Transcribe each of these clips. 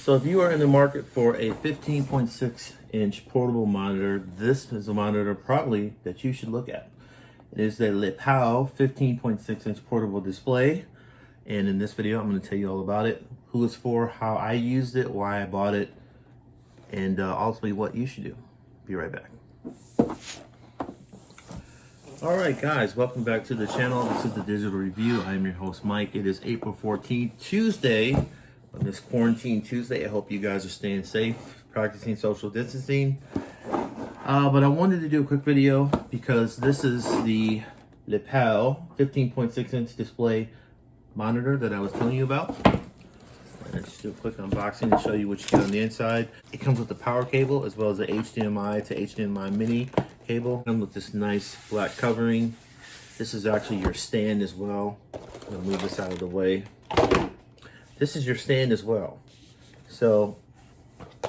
So if you are in the market for a 15.6 inch portable monitor, this is a monitor probably that you should look at. It is the LePow 15.6 inch portable display. And in this video, I'm going to tell you all about it, who it's for, how I used it, why I bought it, and ultimately what you should do. Be right back. All right, guys, welcome back to the channel. This is the Digital Review. I am your host, Mike. It is April 14th, Tuesday, on this quarantine Tuesday. I hope you guys are staying safe, practicing social distancing. But I wanted to do a quick video because this is the LePow 15.6 inch display monitor that I was telling you about. Let's just do a quick unboxing and show you what you get on the inside. It comes with the power cable as well as the HDMI to HDMI mini cable. Comes with this nice black covering. This is actually your stand as well. I'm gonna move this out of the way. This is your stand as well. So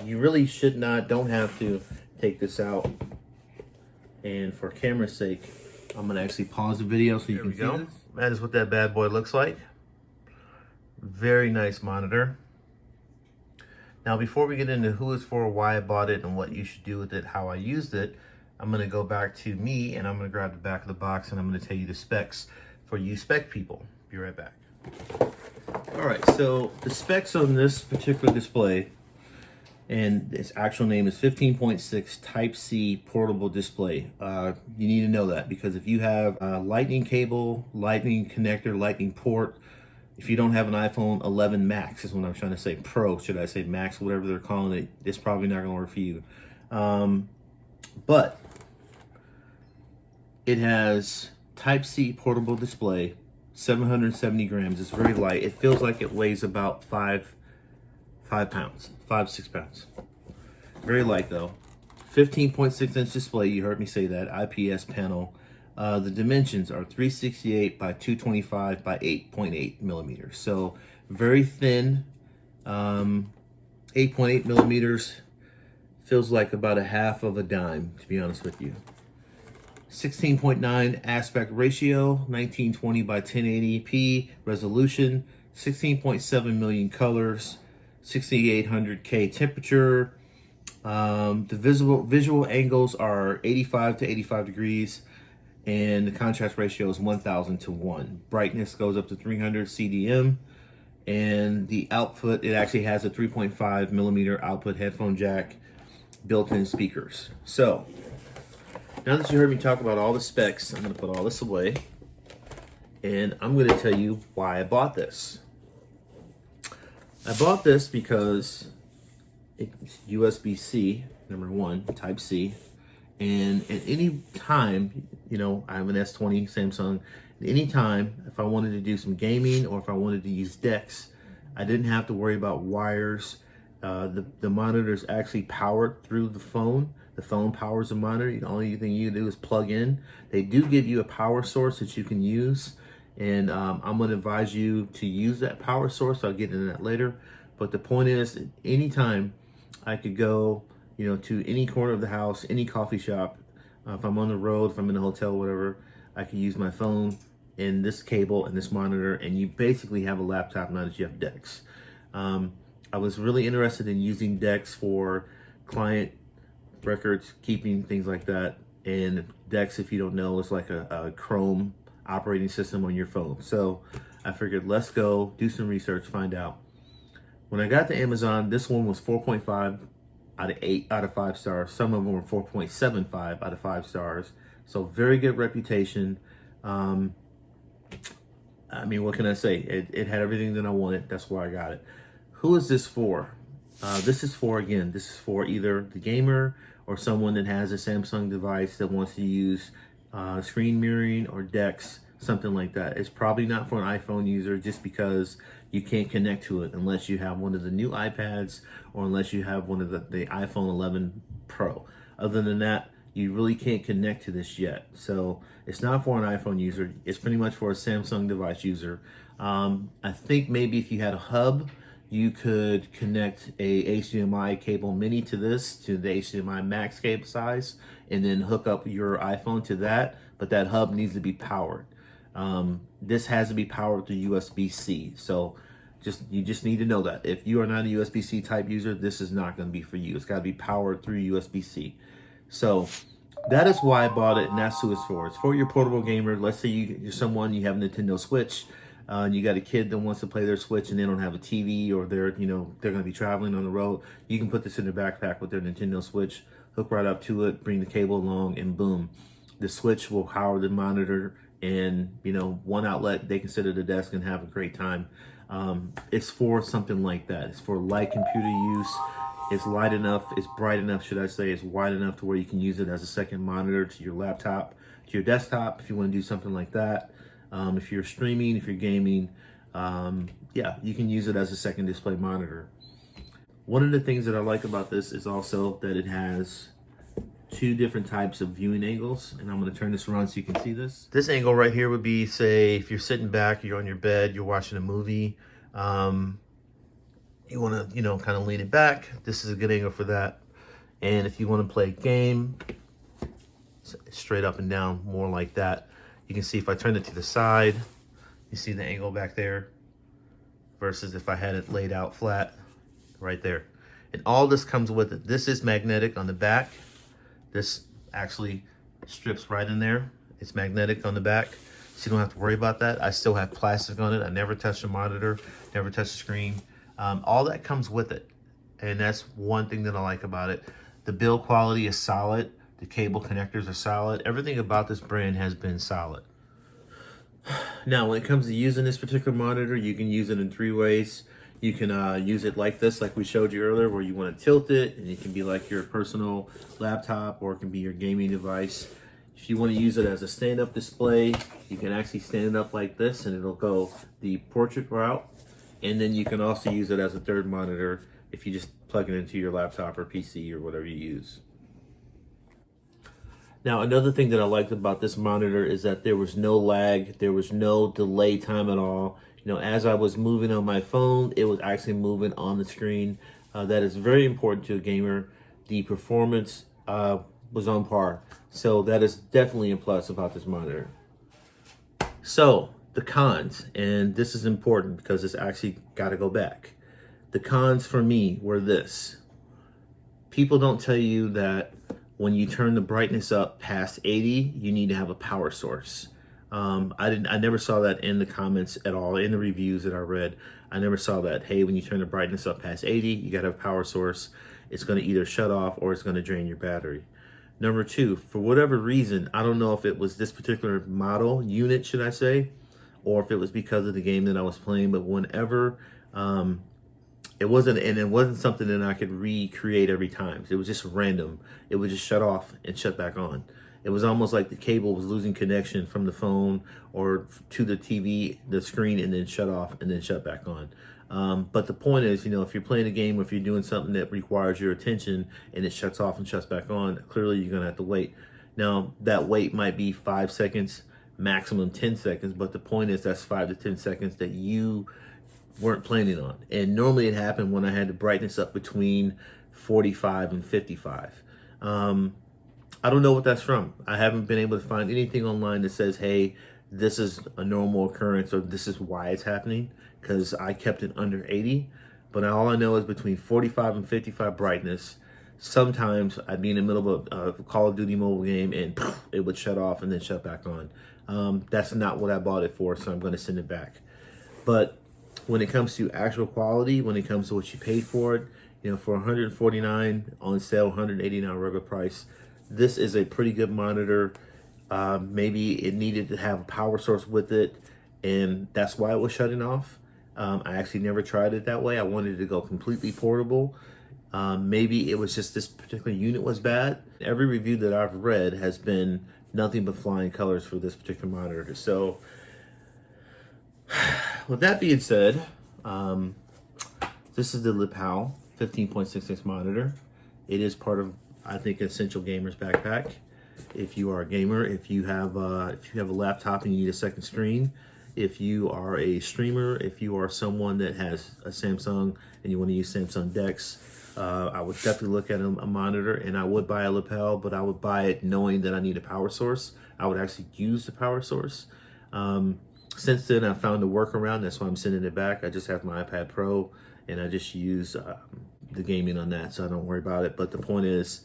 you really don't have to take this out. And for camera's sake, I'm gonna actually pause the video so you can see this. That is what that bad boy looks like. Very nice monitor. Now, before we get into who it's for, why I bought it, and what you should do with it, how I used it, I'm gonna go back to me and I'm gonna grab the back of the box and I'm gonna tell you the specs for you spec people. Be right back. All right, so the specs on this particular display, and its actual name is 15.6 Type-C portable display. You need to know that because if you have a lightning cable, lightning connector, lightning port, if you don't have an iPhone 11 Max, is what I'm trying to say, Pro, should I say Max, whatever they're calling it, it's probably not gonna work for you. But it has Type-C portable display, 770 grams. It's very light. It feels like it weighs about 5 pounds, 6 pounds. Very light though. 15.6 inch display, you heard me say that, IPS panel. The dimensions are 368 by 225 by 8.8 millimeters. So very thin, 8.8 millimeters, feels like about a half of a dime, to be honest with you. 16.9 aspect ratio, 1920 by 1080p resolution, 16.7 million colors, 6800K temperature. The visual angles are 85 to 85 degrees, and the contrast ratio is 1000 to 1. Brightness goes up to 300 CDM, and the output, it actually has a 3.5 millimeter output headphone jack, built-in speakers. So now that you heard me talk about all the specs, I'm going to put all this away, and I'm going to tell you why I bought this. I bought this because it's USB-C, number one, Type-C, and at any time, you know, I have an S20 Samsung, at any time, if I wanted to do some gaming or if I wanted to use DeX, I didn't have to worry about wires. The monitor is actually powered through the phone. The phone powers the monitor. The only thing you do is plug in. They do give you a power source that you can use, and I'm going to advise you to use that power source. I'll get into that later. But the point is, anytime I could go, you know, to any corner of the house, any coffee shop. If I'm on the road, if I'm in a hotel, whatever, I can use my phone and this cable and this monitor, and you basically have a laptop now that you have DeX. I was really interested in using DeX for client records keeping, things like that. And DeX, if you don't know, is like a Chrome operating system on your phone. So I figured, let's go do some research, find out. When I got to Amazon, this one was 4.5 out of 5 stars. Some of them were 4.75 out of 5 stars. So very good reputation. I mean, what can I say? It had everything that I wanted. That's why I got it. Who is this for? This is for either the gamer or someone that has a Samsung device that wants to use screen mirroring or DeX, something like that. It's probably not for an iPhone user just because you can't connect to it unless you have one of the new iPads or unless you have one of the iPhone 11 Pro. Other than that, you really can't connect to this yet. So it's not for an iPhone user. It's pretty much for a Samsung device user. I think maybe if you had a hub, you could connect a HDMI cable mini to this, to the HDMI Max cable size, and then hook up your iPhone to that, but that hub needs to be powered. This has to be powered through USB-C. So You just need to know that. If you are not a USB-C type user, this is not going to be for you. It's got to be powered through USB-C. So that is why I bought it, and that's who it's for. It's for your portable gamer. Let's say you're someone, you have a Nintendo Switch, and you got a kid that wants to play their Switch and they don't have a TV, or they're going to be traveling on the road. You can put this in their backpack with their Nintendo Switch, hook right up to it, bring the cable along, and boom, the Switch will power the monitor, and one outlet they can sit at a desk and have a great time. It's for something like that. It's for light computer use. It's light enough, it's bright enough, should I say. It's wide enough to where you can use it as a second monitor to your laptop, to your desktop, if you want to do something like that. If you're streaming, if you're gaming, yeah, you can use it as a second display monitor. One of the things that I like about this is also that it has two different types of viewing angles, and I'm going to turn this around so you can see this. This angle right here would be, say, if you're sitting back, you're on your bed, you're watching a movie, you want to, kind of lean it back. This is a good angle for that. And if you want to play a game, straight up and down, more like that. You can see if I turn it to the side, you see the angle back there, versus if I had it laid out flat right there. And all this comes with it. This is magnetic on the back. This actually strips right in there. It's magnetic on the back, so you don't have to worry about that. I still have plastic on it. I never touch the monitor, never touch the screen. All that comes with it, and that's one thing that I like about it. The build quality is solid. The cable connectors are solid. Everything about this brand has been solid. Now, when it comes to using this particular monitor, you can use it in three ways. You can use it like this, like we showed you earlier, where you want to tilt it, and it can be like your personal laptop, or it can be your gaming device. If you want to use it as a stand-up display, you can actually stand it up like this, and it'll go the portrait route. And then you can also use it as a third monitor if you just plug it into your laptop or PC or whatever you use. Now, another thing that I liked about this monitor is that there was no lag, there was no delay time at all. As I was moving on my phone, it was actually moving on the screen. That is very important to a gamer. The performance was on par. So that is definitely a plus about this monitor. So, the cons, and this is important because it's actually got to go back. The cons for me were this. People don't tell you that when you turn the brightness up past 80, you need to have a power source. I never saw that in the comments at all, in the reviews that I read. I never saw that, hey, when you turn the brightness up past 80, you got to have a power source. It's going to either shut off or it's going to drain your battery. Number two, for whatever reason, I don't know if it was this particular model, unit, should I say, or if it was because of the game that I was playing, but whenever, it wasn't something that I could recreate every time. It was just random. It would just shut off and shut back on. It was almost like the cable was losing connection from the phone or to the TV, the screen, and then shut off and then shut back on. But the point is, if you're playing a game or if you're doing something that requires your attention and it shuts off and shuts back on, clearly you're going to have to wait. Now, that wait might be 5 seconds, maximum 10 seconds, but the point is that's 5 to 10 seconds that you weren't planning on. And normally it happened when I had the brightness up between 45 and 55. I don't know what that's from. I haven't been able to find anything online that says, hey, this is a normal occurrence or this is why it's happening, because I kept it under 80. But all I know is between 45 and 55 brightness, sometimes I'd be in the middle of a Call of Duty mobile game and poof, it would shut off and then shut back on. That's not what I bought it for, so I'm going to send it back. But when it comes to actual quality, when it comes to what you paid for it, for $149 on sale, $189 regular price, this is a pretty good monitor. Maybe it needed to have a power source with it, and that's why it was shutting off. I actually never tried it that way. I wanted to go completely portable. Maybe it was just this particular unit was bad. Every review that I've read has been nothing but flying colors for this particular monitor. So, with that being said, this is the LePow 15.66 monitor. It is part of, I think, Essential Gamer's backpack. If you are a gamer, if you have a laptop and you need a second screen, if you are a streamer, if you are someone that has a Samsung and you want to use Samsung DeX, I would definitely look at a monitor, and I would buy a LePow, but I would buy it knowing that I need a power source. I would actually use the power source. Since then, I found a workaround. That's why I'm sending it back. I just have my iPad Pro, and I just use the gaming on that, so I don't worry about it. But the point is,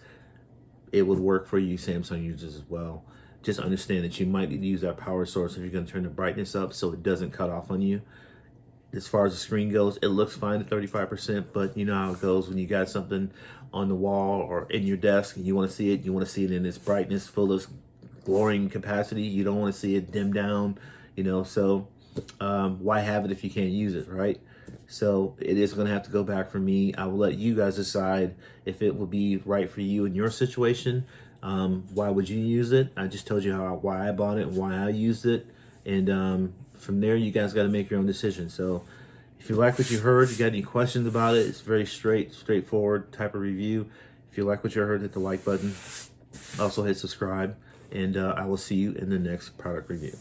it would work for you Samsung users as well. Just understand that you might need to use that power source if you're going to turn the brightness up so it doesn't cut off on you. As far as the screen goes, it looks fine at 35%, but you know how it goes when you got something on the wall or in your desk and you want to see it. You want to see it in its brightness, full of glowing capacity. You don't want to see it dim down, you know. So why have it if you can't use it, right? So it is going to have to go back for me. I will let you guys decide if it will be right for you in your situation. Why would you use it? I just told you why I bought it and why I used it. And from there, you guys got to make your own decision. So if you like what you heard, you got any questions about it, it's very straightforward type of review. If you like what you heard, hit the like button. Also hit subscribe. And I will see you in the next product review.